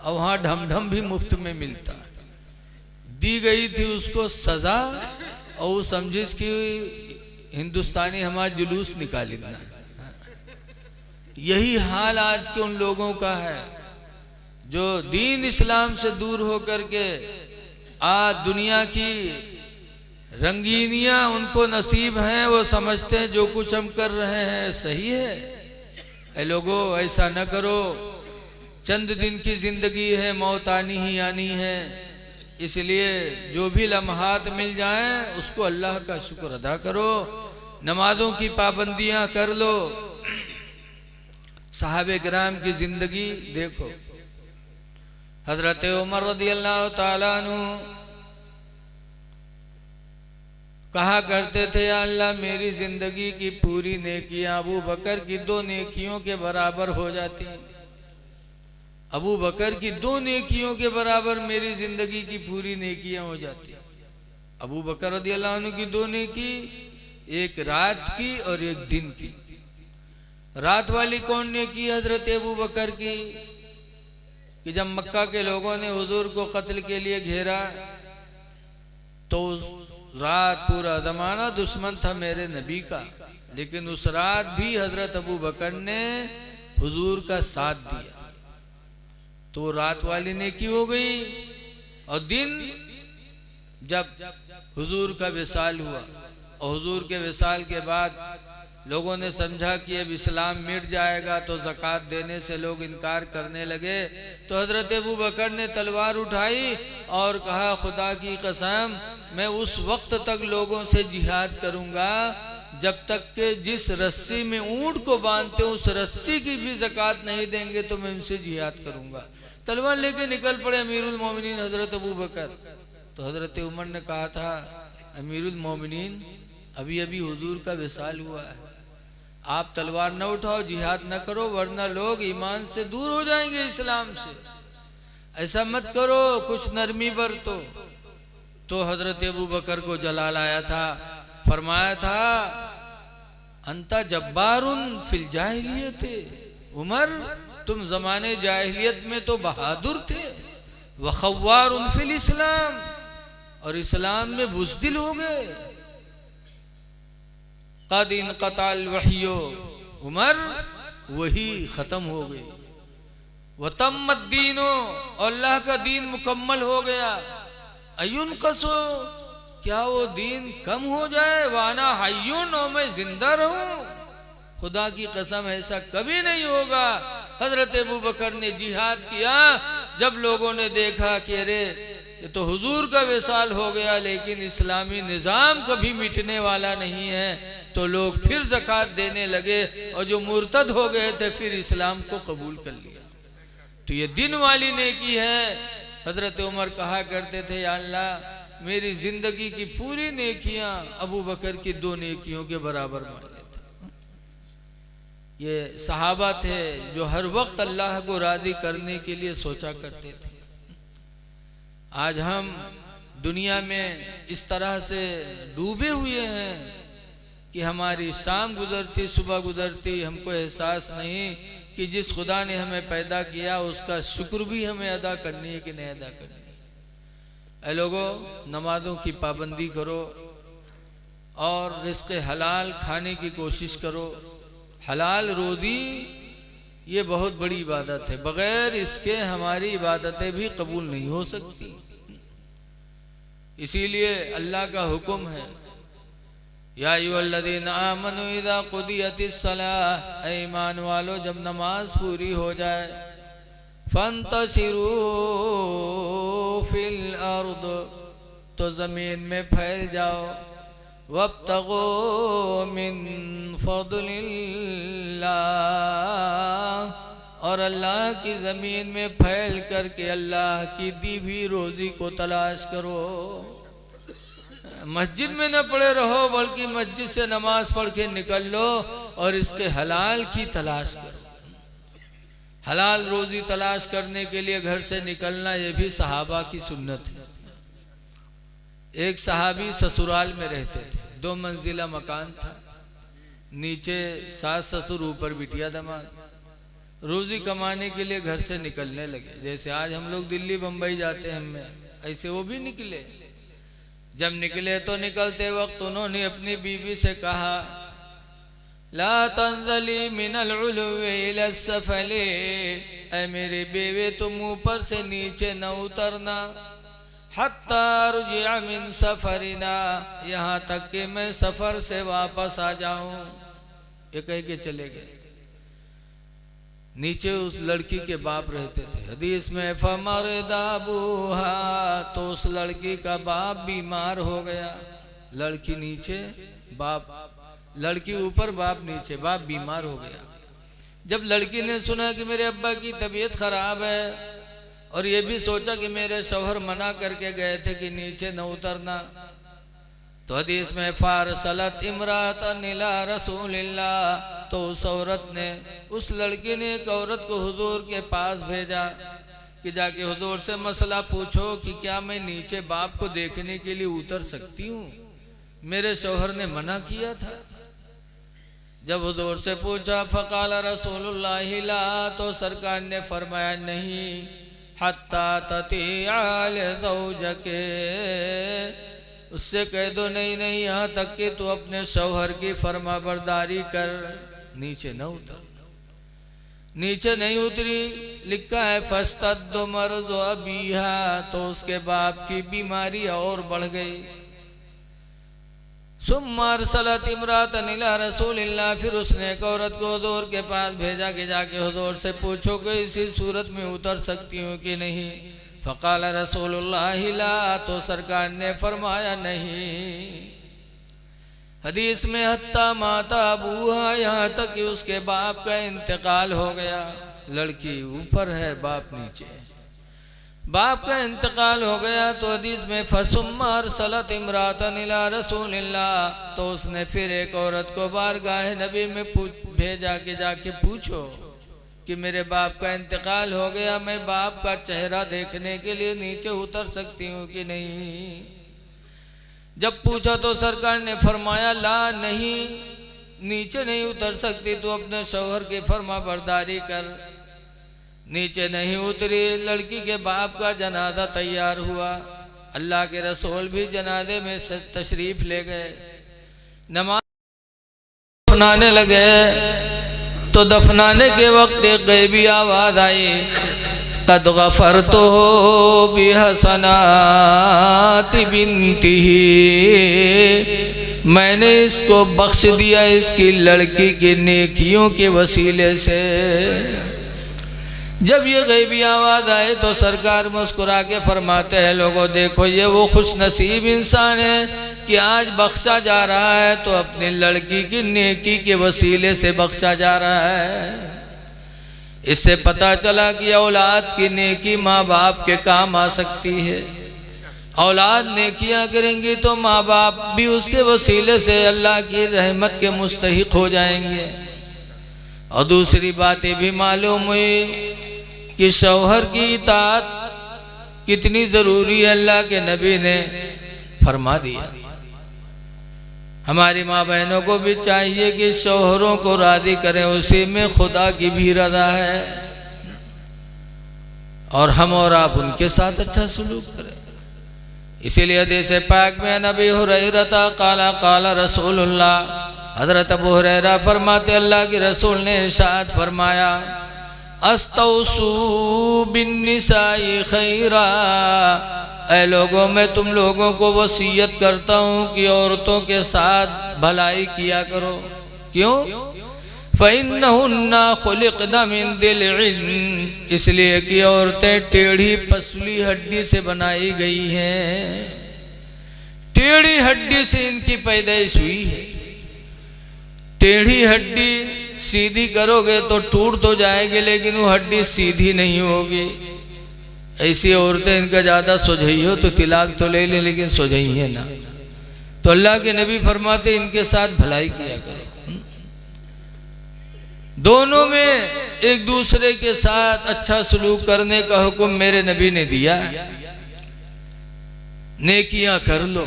और वहाँ ढम ढम भी मुफ्त में मिलता है। दी गई थी उसको सजा, और वो समझिस कि हिंदुस्तानी हमारा जुलूस निकालेगा। यही हाल आज के उन लोगों का है जो दीन इस्लाम से दूर होकर के आज दुनिया की रंगीनियां उनको नसीब हैं, वो समझते हैं जो कुछ हम कर रहे हैं सही है। ऐ लोगों, ऐसा न करो, चंद दिन की जिंदगी है, मौत आनी ही आनी है, इसलिए जो भी लम्हात मिल जाएं उसको अल्लाह का शुक्र अदा करो, नमाजों की पाबंदियां कर लो। साहबे किराम की जिंदगी देखो। हजरत उमर रदियल्लाहु ताला अन्हु कहा करते थे, या अल्लाह मेरी जिंदगी की पूरी नेकियां अबू बकर की 2 नेकियों के बराबर हो जाती। अबू बकर की 2 नेकियों के बराबर मेरी जिंदगी की पूरी नेकियां हो जाती। अबू बकर रदियल्लाहु अन्हु की 2 नेकी, एक रात की और एक दिन की। रात वाली कौन नेकी? हजरत अबू बकर की, कि जब मक्का के लोगों ने हुजूर को कत्ल के लिए घेरा तो रात पूरा जमाना दुश्मन था मेरे नबी का, लेकिन उस रात भी हजरत अबू बकर ने हुजूर का साथ दिया, तो रात वाली नेकी हो गई। और दिन जब हुजूर का विसाल हुआ और हुजूर के विसाल के बाद लोगों ने समझा कि अब इस्लाम मिट जाएगा, तो ज़कात देने से लोग इनकार करने लगे, तो हजरत अबू बकर ने तलवार उठाई और कहा, खुदा की कसम मैं उस वक्त तक लोगों से जिहाद करूंगा जब तक के जिस रस्सी में ऊंट को बांधते उस रस्सी की भी ज़कात नहीं देंगे तो मैं उनसे जिहाद करूंगा। तलवार लेके निकल पड़े अमीरुल मोमिनीन हजरत अबू बकर। तो हजरत उमर ने कहा था, अमीरुल मोमिनीन अभी अभी हुजूर का विसाल हुआ है, आप तलवार न उठाओ, जिहाद न करो, वरना लोग ईमान से दूर हो जाएंगे, इस्लाम से। ऐसा मत करो, कुछ नरमी बरतो। तो हजरत अबू बकर को जलाल आया था, फरमाया था, अंता जब्बारुन फिल जाहिलियत, उमर तुम जमाने जाहिलियत में तो बहादुर थे, व खव्वारुन फिल इस्लाम, और इस्लाम में बुज़दिल हो गए। कद इनक़ताल वहियो, उमर वही खत्म हो गई। व तम्मद दीनो, अल्लाह का दीन मुकम्मल हो गया। अयुन कसो, क्या वो दीन कम हो जाए? वाना हय्युन, और मैं जिंदा रहूं? खुदा की कसम ऐसा कभी नहीं होगा। हजरत अबू बकर ने जिहाद किया। जब लोगों ने देखा कि अरे ये तो हुजूर का विसाल हो गया, लेकिन इस्लामी निज़ाम कभी मिटने वाला नहीं है, तो लोग फिर ज़कात देने लगे, और जो मुर्तद हो गए थे फिर इस्लाम को कबूल कर लिया। तो ये दिन वाली नेकी है। हजरत उमर कहा करते थे, या अल्लाह मेरी जिंदगी की पूरी नेकियां अबू बकर की 2 नेकियों के बराबर मान लेते। ये सहाबा थे जो हर वक्त अल्लाह को राज़ी करने के लिए सोचा करते थे। आज हम दुनिया में इस तरह से डूबे हुए हैं कि हमारी शाम गुजरती सुबह गुजरती हमको एहसास नहीं कि जिस खुदा ने हमें पैदा किया उसका शुक्र भी हमें अदा करनी है कि नहीं अदा करनी है। ऐ लोगों, नमाजों की पाबंदी करो और रिज़्क़ हलाल खाने की कोशिश करो। हलाल रोज़ी ये बहुत बड़ी इबादत है, बगैर इसके हमारी इबादतें भी कबूल नहीं हो सकती। इसीलिए अल्लाह का हुक्म है, या अय्युहल्लज़ीना आमनू इज़ा क़ुदियतिस सलाह, ऐ ईमान वालो जब नमाज पूरी हो जाए, फंतशिरू फिल अर्द, तो ज़मीन में फैल जाओ, वब्तगू मिन फज़लिल्लाह, और अल्लाह की ज़मीन में फैल करके अल्लाह की दी हुई रोज़ी को तलाश करो। मस्जिद में न पड़े रहो, बल्कि मस्जिद से नमाज पढ़ के निकल लो और इसके हलाल की तलाश करो। हलाल रोज़ी तलाश करने के लिए घर से निकलना ये भी सहाबा की सुन्नत है। एक सहाबी ससुराल में रहते थे, 2 मंजिला मकान था, नीचे सास ससुर, ऊपर बिटिया दामाद। रोज़ी कमाने के लिए घर से निकलने लगे। जैसे आज हम लोग दिल्ली बम्बई जाते हैं, ऐसे वो भी निकले। जब निकले तो निकलते वक्त उन्होंने अपनी बीवी से कहा, ला तंजली मिनल उलुवी इला सफली, ऐ मेरी बीवी तुम ऊपर से नीचे न उतरना, हत्ता रुजिअ मिन सफरिना, यहाँ तक कि मैं सफर से वापस आ जाऊं। ये कह के चले गए। नीचे उस लड़की के बाप रहते थे। हदीस में फमरदा अबूहा, तो उस लड़की का बाप बीमार हो गया। लड़की नीचे बाप, लड़की ऊपर बाप नीचे, बाप बीमार हो गया। जब लड़की ने सुना कि मेरे अब्बा की तबीयत खराब है और ये भी सोचा कि मेरे शौहर मना करके गए थे कि नीचे न उतरना, तो हदीस में फारसलत इमरातन इला रसूलिल्लाह, तो उस औरत ने, उस लड़की ने एक औरत को हुजूर के पास भेजा कि जाके हुजूर से मसला पूछो कि क्या मैं नीचे बाप को देखने के लिए उतर सकती हूँ, मेरे शौहर ने मना किया था। जब हुजूर से पूछा फ़क़ाल रसूलुल्लाह ला, तो सरकार ने फरमाया नहीं, हत्ता ततिया ज़ौजके, उससे कह दो नहीं नहीं, यहाँ तक कि तू अपने शौहर की फरमाबरदारी कर, नीचे न उतर। नीचे नहीं उतरी, लिखा है फस्तद्दु मर्ज़ु अबीहा, तो उसके बाप की बीमारी और बढ़ गई। सुम्मा अरसलत इमरातन इला रसूलिल्लाह, फिर उसने एक औरत को हुजूर के पास भेजा कि जाके हुजूर से पूछो कि इसी सूरत में उतर सकती हूँ कि नहीं। फ़क़ाल रसूलुल्लाह ला, तो सरकार ने फरमाया नहीं। हदीस में हत्ता माता अबूहा, यहाँ तक कि उसके बाप का इंतकाल हो गया। लड़की ऊपर है, बाप नीचे, बाप का इंतकाल हो गया। तो हदीस में फसुम्मा अरसलत इमरातन इला रसूलिल्लाह, तो उसने फिर एक औरत को बारगाह नबी में भेजा कि जाके पूछो कि मेरे बाप का इंतकाल हो गया, मैं बाप का चेहरा देखने के लिए नीचे उतर सकती हूँ कि नहीं। जब पूछा तो सरकार ने फरमाया ला, नहीं, नीचे नहीं उतर सकती, तो अपने शौहर की फरमा बरदारी कर। नीचे नहीं उतरी। लड़की के बाप का जनाजा तैयार हुआ। अल्लाह के रसूल भी जनाजे में तशरीफ ले गए। नमाज दफनाने लगे तो दफनाने के वक्त एक गैबी आवाज़ आई, कद गफरतो बिहसनाति बिन्तिही, मैंने इसको बख्श दिया इसकी लड़की की नेकियों के वसीले से। जब ये गैबी आवाज़ आए तो सरकार मुस्कुरा के फरमाते हैं, लोगों देखो ये वो खुश नसीब इंसान है कि आज बख्शा जा रहा है तो अपनी लड़की की नेकी के वसीले से बख्शा जा रहा है। इससे पता चला कि औलाद की नेकी माँ बाप के काम आ सकती है। औलाद नेकियां करेंगी तो माँ बाप भी उसके वसीले से अल्लाह की रहमत के मुस्तहिक हो जाएंगे। और दूसरी बात ये भी मालूम हुई कि शौहर की इताअत कितनी ज़रूरी है, अल्लाह के नबी ने फरमा दिया। हमारी माँ बहनों को भी चाहिए कि शौहरों को राज़ी करें, उसी में खुदा की भी रज़ा है, और हम और आप उनके साथ अच्छा सलूक करें। इसीलिए हदीस पाक में नबी हुरैरा काला काला रसूलुल्लाह, हज़रत अबू हुरैरा फरमाते अल्लाह के रसूल ने इरशाद फरमाया, अस्तौसू बिन्निसाई खैरा, ऐ लोगों मैं तुम लोगों को वसीयत करता हूँ कि औरतों के साथ भलाई किया करो। क्यों? फ़इन्नहुन्ना खुलिक़ना मिन दिल्इन, इसलिए कि औरतें टेढ़ी पसली हड्डी से बनाई गई हैं। टेढ़ी हड्डी से इनकी पैदाइश हुई है। टेढ़ी हड्डी सीधी करोगे तो टूट तो जाएगी, लेकिन वो हड्डी सीधी नहीं होगी। ऐसी औरतें इनका ज़्यादा सोझई हो तो तिलाक तो ले लें, लेकिन सोझई है ना। तो अल्लाह के नबी फरमाते इनके साथ भलाई किया करो। दोनों में एक दूसरे के साथ अच्छा सलूक करने का हुक्म मेरे नबी ने दिया। नेकियां कर लो।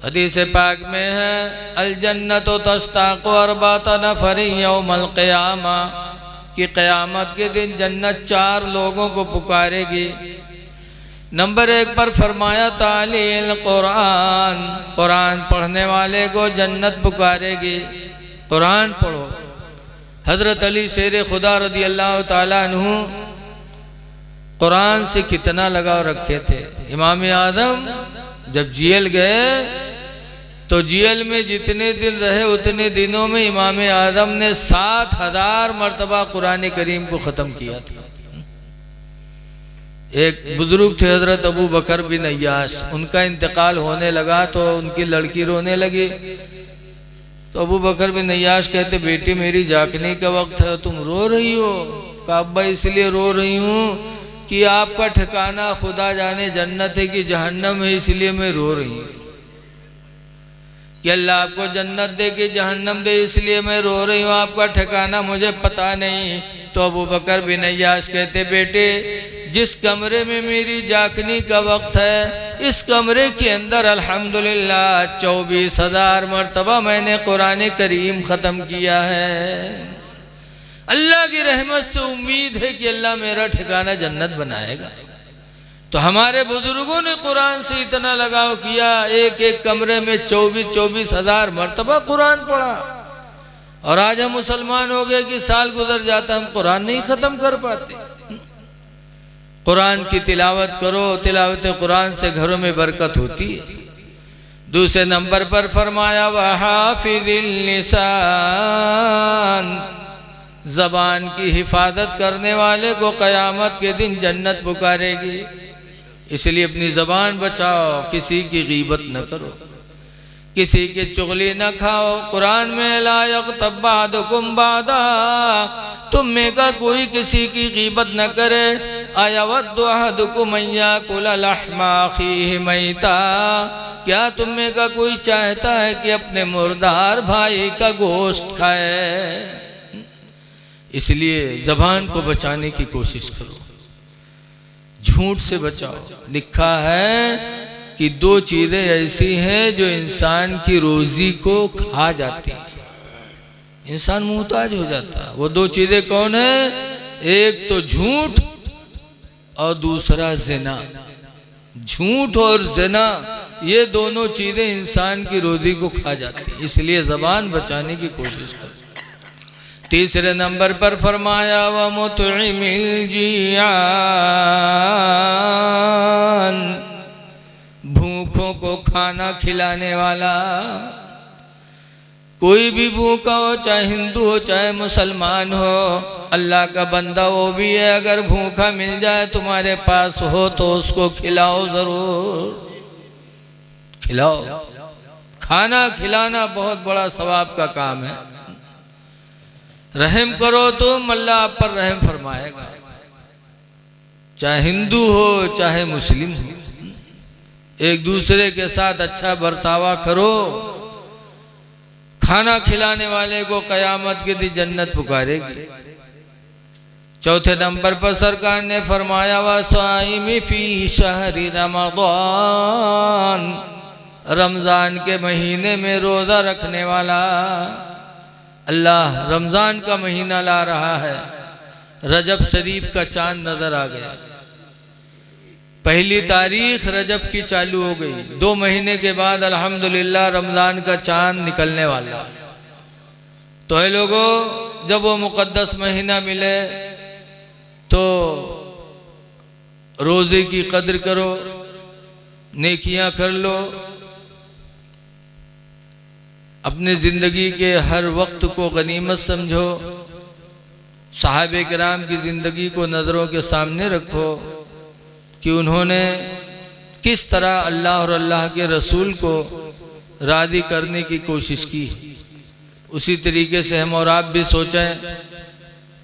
हदीस पाक में है, अल जन्नतो तस्ताक़ु अर्बाता नफ़रिन यौमल क़ियामा, कि क़यामत के दिन जन्नत 4 लोगों को पुकारेगी। नंबर 1 पर फरमाया तालील कुरान, कुरान पढ़ने वाले को जन्नत पुकारेगी। कुरान पढ़ो। हजरत अली शेर खुदा रदी अल्लाह ताला अन्हु कुरान से कितना लगाव रखे थे। इमाम आदम जब जेल गए तो जेल में जितने दिन रहे उतने दिनों में इमाम आदम ने 7000 मरतबा कुरान करीम को ख़त्म किया था। एक बुजुर्ग थे हजरत अबू बकर बिन अय्याश, उनका इंतकाल होने लगा तो उनकी लड़की रोने लगी। तो अबू बकर बिन अय्याश कहते, बेटी मेरी जागने का वक्त है, तुम रो रही हो? कहा अब्बा इसलिए रो रही हूँ कि आपका ठिकाना खुदा जाने जन्नत है कि जहन्नम है, इसलिए मैं रो रही हूँ। कि अल्लाह आपको जन्नत दे कि जहन्नम दे, इसलिए मैं रो रही हूँ, आपका ठिकाना मुझे पता नहीं। तो अबू बकर बिन अय्याश कहते, बेटे जिस कमरे में मेरी जागने का वक्त है, इस कमरे के अंदर अल्हम्दुलिल्लाह 24,000 मरतबा मैंने कुरान करीम ख़त्म किया है। अल्लाह की रहमत से उम्मीद है कि अल्लाह मेरा ठिकाना जन्नत बनाएगा। तो हमारे बुजुर्गों ने कुरान से इतना लगाव किया, एक एक कमरे में 24,000 मरतबा कुरान पढ़ा। और आज हम मुसलमान हो गए कि साल गुजर जाता हम कुरान नहीं ख़त्म कर पाते। कुरान की तिलावत करो, तिलावत कुरान से घरों में बरकत होती है। दूसरे नंबर पर फरमाया वहाफिज़िल लिसान, ज़बान की हिफाजत करने वाले को क़यामत के दिन जन्नत पुकारेगी। इसलिए अपनी ज़बान बचाओ, किसी की गीबत न करो, किसी की चुगली न खाओ। कुरान में ला यग़्तब बअदुकुम बअदा, तुम में का कोई किसी की गीबत न करे। अयवद्दु अहदुकुम अन याकुला लहमा अखीहि मैता, क्या तुम में का कोई चाहता है कि अपने मुर्दार भाई का गोश्त खाए? इसलिए ज़बान को बचाने की कोशिश करो, झूठ से बचाओ। लिखा है कि 2 चीज़ें ऐसी हैं जो इंसान की रोज़ी को खा जाती हैं, इंसान मुहताज हो जाता है। वो 2 चीज़ें कौन है? एक तो झूठ और दूसरा ज़िना। झूठ और ज़िना ये दोनों चीज़ें इंसान की रोज़ी को खा जाती हैं, इसलिए ज़बान बचाने की कोशिश करो। तीसरे नंबर पर फरमाया व मुतइमिल जियान, भूखों को खाना खिलाने वाला। कोई भी भूखा हो, चाहे हिंदू हो चाहे मुसलमान हो, अल्लाह का बंदा वो भी है, अगर भूखा मिल जाए तुम्हारे पास हो तो उसको खिलाओ, ज़रूर खिलाओ। खाना खिलाना बहुत बड़ा सवाब का काम है। रहम करो तुम, अल्लाह आप पर रहम फरमाएगा। चाहे हिंदू हो चाहे मुस्लिम हो, एक दूसरे के साथ अच्छा बर्तावा करो। खाना खिलाने वाले को क़यामत के दिन जन्नत पुकारेगी। चौथे नंबर पर सरकार ने फरमाया वसाइमी फी शहरी रमज़ान, रमज़ान के महीने में रोज़ा रखने वाला। अल्लाह रमज़ान का महीना ला रहा है, रजब शरीफ का चांद नज़र आ गया। पहली तारीख रजब की चालू हो गई, 2 महीने के बाद अल्हम्दुलिल्लाह रमज़ान का चांद निकलने वाला। तो है लोगों, जब वो मुक़द्दस महीना मिले तो रोज़े की कद्र करो, नेकियां कर लो, अपने ज़िंदगी के हर वक्त को गनीमत समझो। सहाबे किराम की ज़िंदगी को नज़रों के सामने रखो कि उन्होंने किस तरह अल्लाह और अल्लाह के रसूल को राज़ी करने की कोशिश की। उसी तरीके से हम और आप भी सोचें,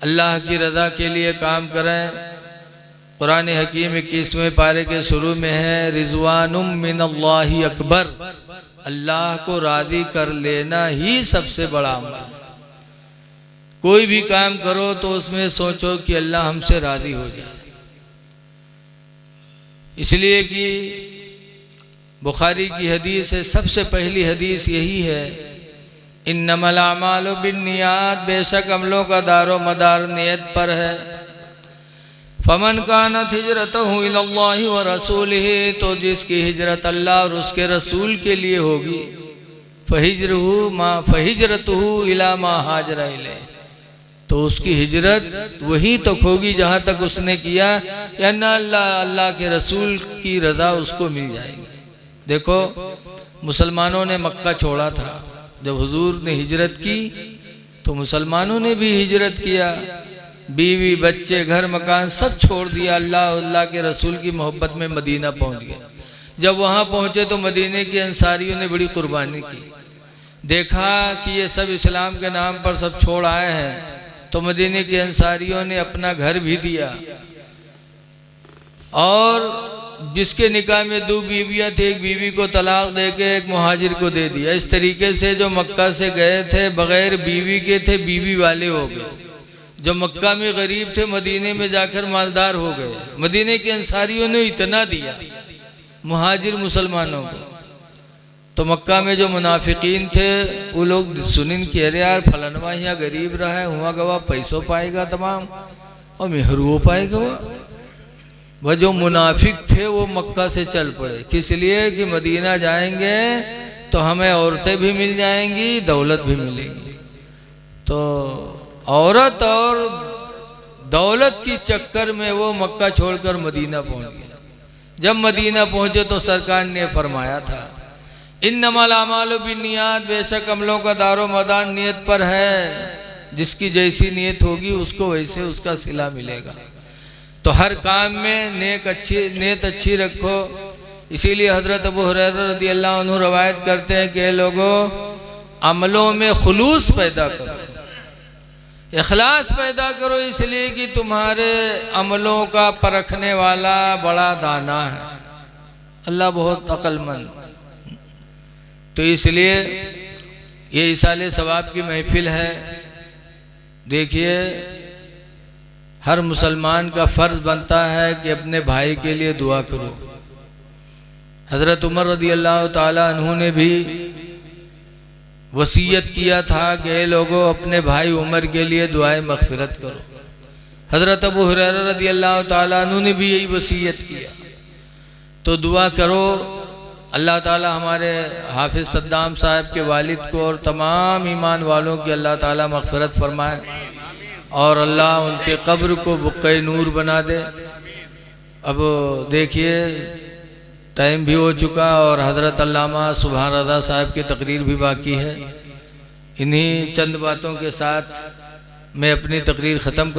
अल्लाह की रज़ा के लिए काम करें। कुरान हकीम 21वें पारे के शुरू में है रिज़वानुम मिनल्लाहि अकबर, अल्लाह को राज़ी कर लेना ही सबसे बड़ा अमल। कोई भी काम करो तो उसमें सोचो कि अल्लाह हमसे राज़ी हो जाए। इसलिए कि बुखारी की हदीस है, सबसे पहली हदीस यही है, इन्नमल अमालु बिन्नियात, बेशक अमलों का दारो मदार नियत पर है। फमन कानत हिजरतहु इलल्लाहि व रसूलिही, तो जिसकी हिजरत अल्लाह और उसके रसूल के लिए होगी, फहिजरतहु इला मा हाजरा इलैह, तो उसकी हिजरत वहीं तक होगी जहाँ तक उसने किया, या ना अल्लाह के रसूल की रज़ा उसको मिल जाएगी। देखो मुसलमानों ने मक्का छोड़ा था, जब हुजूर ने हिजरत की तो मुसलमानों ने भी हिजरत किया, बीवी बच्चे घर मकान सब छोड़ दिया, अल्लाह के रसूल की मोहब्बत में मदीना पहुंच गए। जब वहाँ पहुँचे तो मदीने के अंसारियों ने बड़ी कुर्बानी की, देखा कि ये सब इस्लाम के नाम पर सब छोड़ आए हैं, तो मदीने के अंसारियों ने अपना घर भी दिया, और जिसके निकाह में 2 बीवियाँ थी, एक बीवी को तलाक देके एक मुहाजिर को दे दिया। इस तरीके से जो मक्का से गए थे बगैर बीवी के थे, बीवी वाले हो गए। जो मक्का में गरीब थे मदीने में जाकर मालदार हो गए। मदीने के अंसारियों ने इतना दिया मुहाजिर मुसलमानों को, तो मक्का में जो मुनाफिकीन थे वो लोग सुनिन कि अरे यार फलनवा यहाँ गरीब रहा है, हुआ गवा पैसों पाएगा तमाम और मेहरू पाएगा। वह जो मुनाफिक थे वो मक्का से चल पड़े, किस लिए कि मदीना जाएंगे तो हमें औरतें भी मिल जाएंगी, दौलत भी मिलेगी। तो औरत और दौलत की चक्कर में वो मक्का छोड़कर मदीना पहुंच गया। जब मदीना पहुंचे तो सरकार ने फरमाया था, इन्नमल अमालु बिन्नियात, बेशक अमलों का दारो मदार नियत पर है, जिसकी जैसी नियत होगी उसको वैसे उसका सिला मिलेगा। तो हर काम में नियत अच्छी रखो। इसीलिए हजरत अबू हुरैरा रज़ियल्लाहु अन्हु रवायत करते हैं कि लोगों अमलों में खुलूस पैदा करो, इखलास पैदा करो, इसलिए कि तुम्हारे अमलों का परखने वाला बड़ा दाना है, अल्लाह बहुत अक्लमंद। तो इसलिए ये इसाले सवाब की महफिल है। देखिए हर मुसलमान का फ़र्ज़ बनता है कि अपने भाई के लिए दुआ करो। हज़रत उमर रज़ियल्लाहु ताला अन्हु ने भी वसीयत किया था कि लोगों अपने भाई उमर के लिए दुआए मग़फ़िरत करो। हज़रत अबू हुरैरा रज़ियल्लाहु ताला अन्हु ने भी यही वसीयत किया। तो दुआ करो, अल्लाह ताला हमारे हाफिज़ सद्दाम साहब के वालिद को और तमाम ईमान वालों की अल्लाह ताला मग़फ़िरत फरमाए, और अल्लाह उनके कब्र को बुक़्क़े नूर बना दे। अब देखिए टाइम भी हो चुका और हज़रत अल्लामा सुभान रज़ा साहब की तकरीर भी बाकी है। इन्हीं चंद बातों के साथ मैं अपनी तकरीर ख़त्म कर